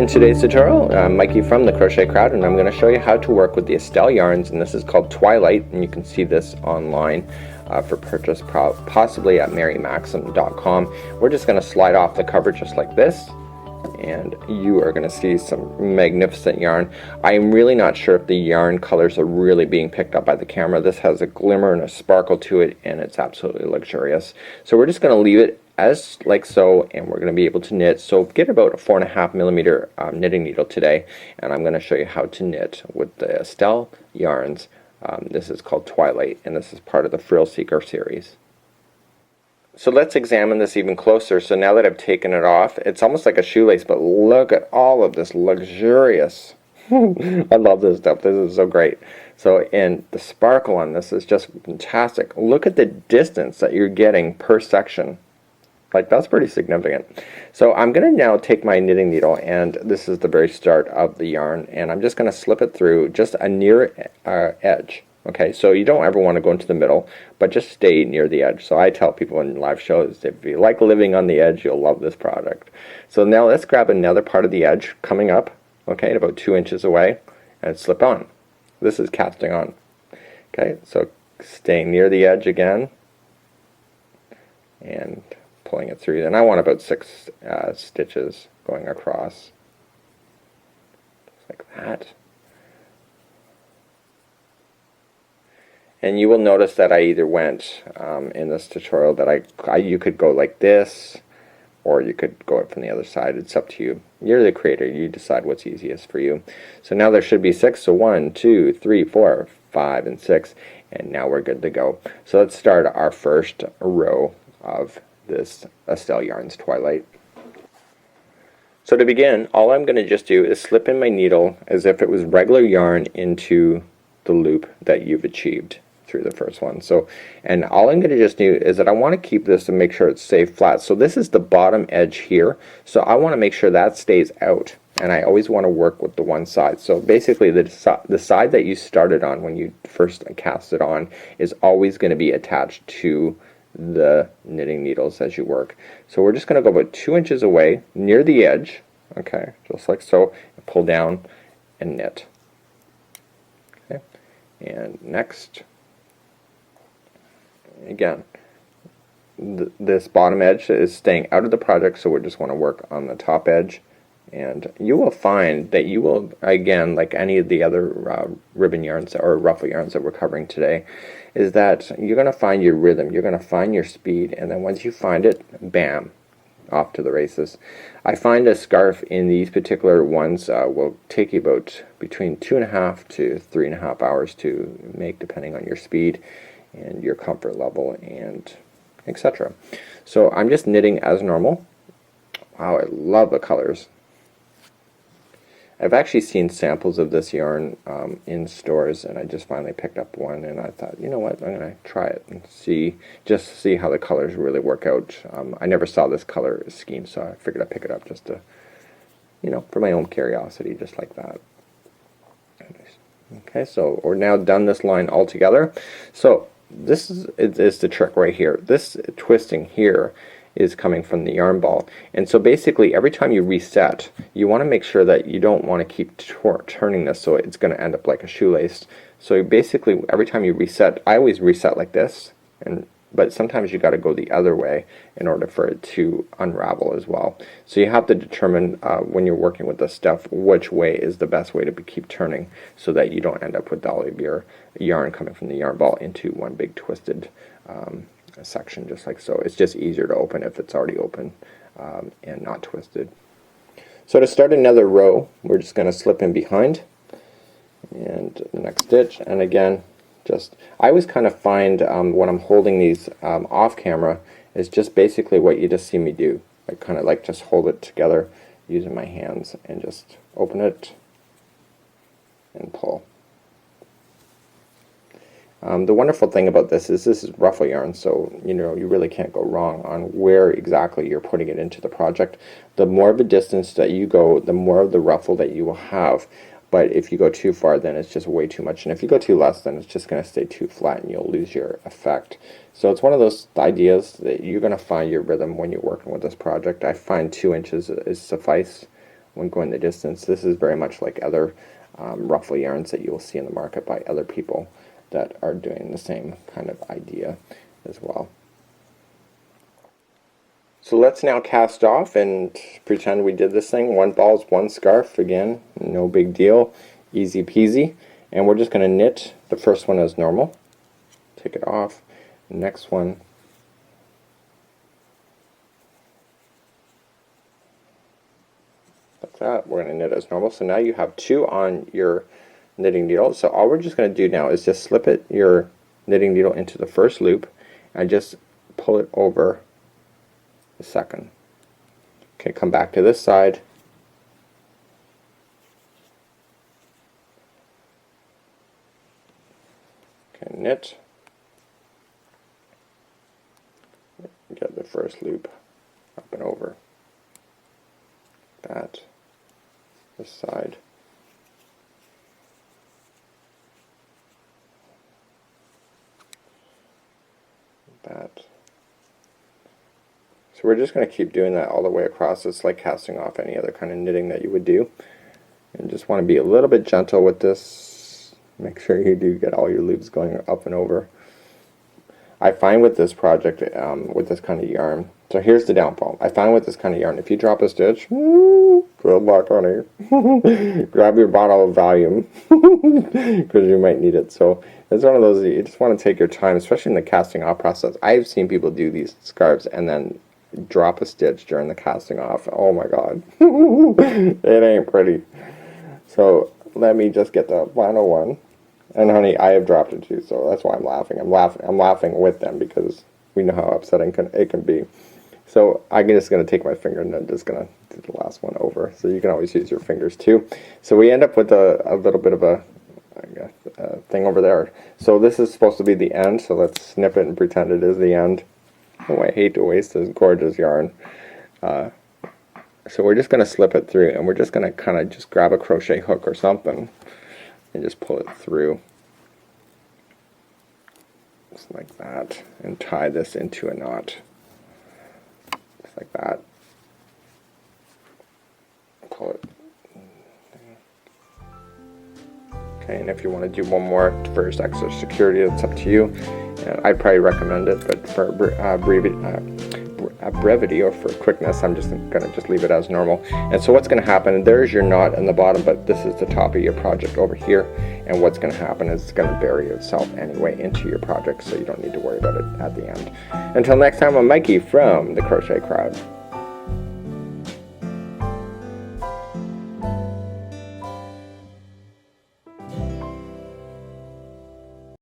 In today's tutorial, I'm Mikey from the Crochet Crowd, and I'm going to show you how to work with the Estelle yarns, and this is called Twilight, and you can see this online for purchase possibly at marymaxim.com. We're just going to slide off the cover just like this, and you are going to see some magnificent yarn. I'm really not sure if the yarn colors are really being picked up by the camera. This has a glimmer and a sparkle to it, and it's absolutely luxurious. So we're just going to leave it as like so, and we're going to be able to knit. So get about a 4.5 millimeter knitting needle today, and I'm going to show you how to knit with the Estelle yarns. This is called Twilight, and this is part of the Frill Seeker series. So let's examine this even closer. So now that I've taken it off, it's almost like a shoelace, but look at all of this luxurious. I love this stuff. This is so great. So, and the sparkle on this is just fantastic. Look at the distance that you're getting per section. Like, that's pretty significant. So I'm going to now take my knitting needle, and this is the very start of the yarn, and I'm just going to slip it through just a near edge. Okay, so you don't ever want to go into the middle, but just stay near the edge. So I tell people in live shows, if you like living on the edge, you'll love this product. So now let's grab another part of the edge coming up, okay, about 2 inches away, and slip on. This is casting on. Okay, so staying near the edge again, and pulling it through. And I want about 6 stitches going across, just like that. And you will notice that I either went in this tutorial that you could go like this, or you could go it from the other side. It's up to you. You're the creator. You decide what's easiest for you. So now there should be 6. So 1, 2, 3, 4, 5, and 6. And now we're good to go. So let's start our first row of this Estelle Yarns Twilight. So to begin, all I'm going to just do is slip in my needle as if it was regular yarn into the loop that you've achieved through the first one. So, and all I'm going to just do is that I want to keep this and make sure it's safe flat. So this is the bottom edge here, so I want to make sure that stays out, and I always want to work with the one side. So basically the side that you started on when you first cast it on is always going to be attached to the knitting needles as you work. So we're just going to go about 2 inches away near the edge, okay, just like so, and pull down and knit. Okay, and next, again, this bottom edge is staying out of the project, so we just want to work on the top edge. And you will find that you will, again, like any of the other ribbon yarns or ruffle yarns that we're covering today, is that you're going to find your rhythm, you're going to find your speed, and then once you find it, bam, off to the races. I find a scarf in these particular ones will take you about between 2.5 to 3.5 hours to make, depending on your speed and your comfort level and etc. So I'm just knitting as normal. Wow, I love the colors. I've actually seen samples of this yarn in stores, and I just finally picked up one, and I thought, you know what, I'm going to try it and just see how the colors really work out. I never saw this color scheme, so I figured I'd pick it up just to, you know, for my own curiosity, just like that. Okay, so we're now done this line all together. So this is the trick right here. This twisting here is coming from the yarn ball, and so basically every time you reset, you want to make sure that you don't want to keep turning this, so it's going to end up like a shoelace. So basically every time you reset, I always reset like this, but sometimes you got to go the other way in order for it to unravel as well. So you have to determine when you're working with this stuff which way is the best way to keep turning, so that you don't end up with all of your yarn coming from the yarn ball into one big twisted section, just like so. It's just easier to open if it's already open and not twisted. So to start another row, we're just going to slip in behind and the next stitch, and again, just I always kind of find when I'm holding these off camera is just basically what you just see me do. I kind of like just hold it together using my hands and just open it and pull. The wonderful thing about this is ruffle yarn, so you know you really can't go wrong on where exactly you're putting it into the project. The more of a distance that you go, the more of the ruffle that you will have. But if you go too far, then it's just way too much, and if you go too less, then it's just going to stay too flat and you'll lose your effect. So it's one of those ideas that you're going to find your rhythm when you're working with this project. I find 2 inches is suffice when going the distance. This is very much like other ruffle yarns that you will see in the market by other people that are doing the same kind of idea as well. So let's now cast off and pretend we did this thing. One ball is one scarf. Again, no big deal, easy peasy. And we're just going to knit the first one as normal. Take it off. Next one. Like that. We're going to knit as normal. So now you have two on your knitting needle. So all we're just going to do now is just slip your knitting needle into the first loop and just pull it over the second. Okay, come back to this side. Okay, knit. Get the first loop up and over. That. This side. That. So we're just going to keep doing that all the way across. It's like casting off any other kind of knitting that you would do. And just want to be a little bit gentle with this. Make sure you do get all your loops going up and over. I find with this project, with this kind of yarn, so here's the downfall. I find with this kind of yarn, if you drop a stitch, good luck, honey. Grab your bottle of Valium, because you might need it. So it's one of those, you just want to take your time, especially in the casting off process. I've seen people do these scarves and then drop a stitch during the casting off. Oh my god. It ain't pretty. So let me just get the final one. And honey, I have dropped it too, so that's why I'm laughing. I'm laughing with them because we know how upsetting it can be. So I'm just going to take my finger and I'm just going to do the last one over. So you can always use your fingers too. So we end up with a little bit of a thing over there. So this is supposed to be the end, so let's snip it and pretend it is the end. Oh, I hate to waste this gorgeous yarn. So we're just going to slip it through, and we're just going to kind of just grab a crochet hook or something and just pull it through just like that and tie this into a knot just like that. Pull it. Okay, and if you want to do one more for extra security, it's up to you. I'd probably recommend it, but for brevity or for quickness, I'm just going to leave it as normal. And so what's going to happen, there's your knot in the bottom, but this is the top of your project over here, and what's going to happen is it's going to bury itself anyway into your project, so you don't need to worry about it at the end. Until next time, I'm Mikey from the Crochet Crowd.